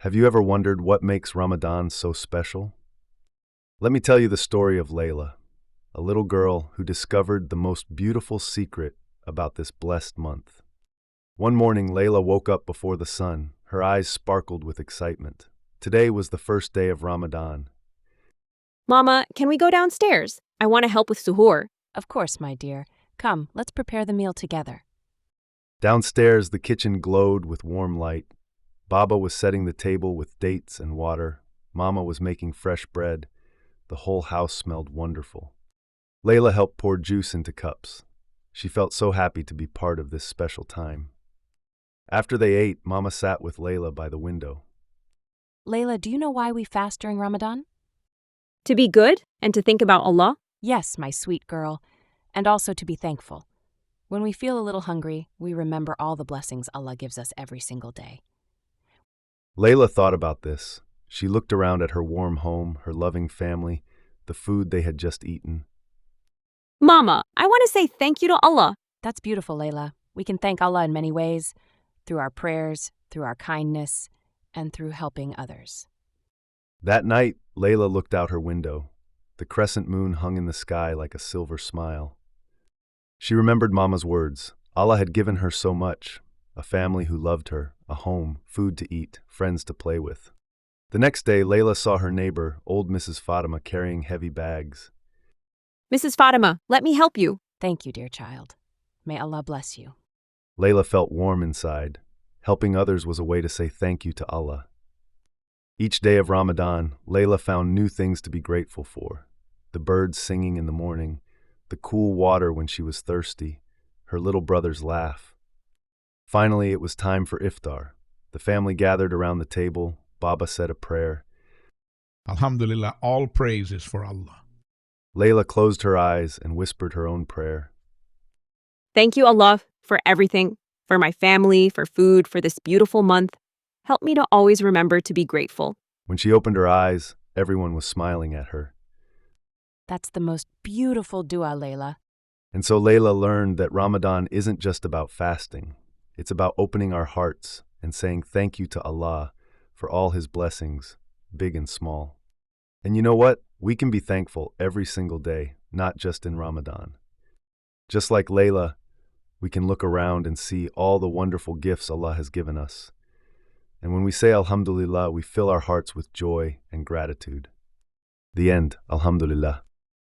Have you ever wondered what makes Ramadan so special? Let me tell you the story of Layla, a little girl who discovered the most beautiful secret about this blessed month. One morning, Layla woke up before the sun. Her eyes sparkled with excitement. Today was the first day of Ramadan. Mama, can we go downstairs? I want to help with suhoor. Of course, my dear. Come, let's prepare the meal together. Downstairs, the kitchen glowed with warm light. Baba was setting the table with dates and water. Mama was making fresh bread. The whole house smelled wonderful. Layla helped pour juice into cups. She felt so happy to be part of this special time. After they ate, Mama sat with Layla by the window. Layla, do you know why we fast during Ramadan? To be good and to think about Allah? Yes, my sweet girl, and also to be thankful. When we feel a little hungry, we remember all the blessings Allah gives us every single day. Layla thought about this. She looked around at her warm home, her loving family, the food they had just eaten. Mama, I want to say thank you to Allah. That's beautiful, Layla. We can thank Allah in many ways, through our prayers, through our kindness, and through helping others. That night, Layla looked out her window. The crescent moon hung in the sky like a silver smile. She remembered Mama's words. Allah had given her so much, a family who loved her, a home, food to eat, friends to play with. The next day, Layla saw her neighbor, old Mrs. Fatima, carrying heavy bags. Mrs. Fatima, let me help you. Thank you, dear child. May Allah bless you. Layla felt warm inside. Helping others was a way to say thank you to Allah. Each day of Ramadan, Layla found new things to be grateful for. The birds singing in the morning, the cool water when she was thirsty, her little brother's laugh. Finally, it was time for iftar. The family gathered around the table. Baba said a prayer. Alhamdulillah, all praise is for Allah. Layla closed her eyes and whispered her own prayer. Thank you, Allah, for everything, for my family, for food, for this beautiful month. Help me to always remember to be grateful. When she opened her eyes, everyone was smiling at her. That's the most beautiful dua, Layla. And so Layla learned that Ramadan isn't just about fasting. It's about opening our hearts and saying thank you to Allah for all His blessings, big and small. And you know what? We can be thankful every single day, not just in Ramadan. Just like Layla, we can look around and see all the wonderful gifts Allah has given us. And when we say Alhamdulillah, we fill our hearts with joy and gratitude. The end. Alhamdulillah.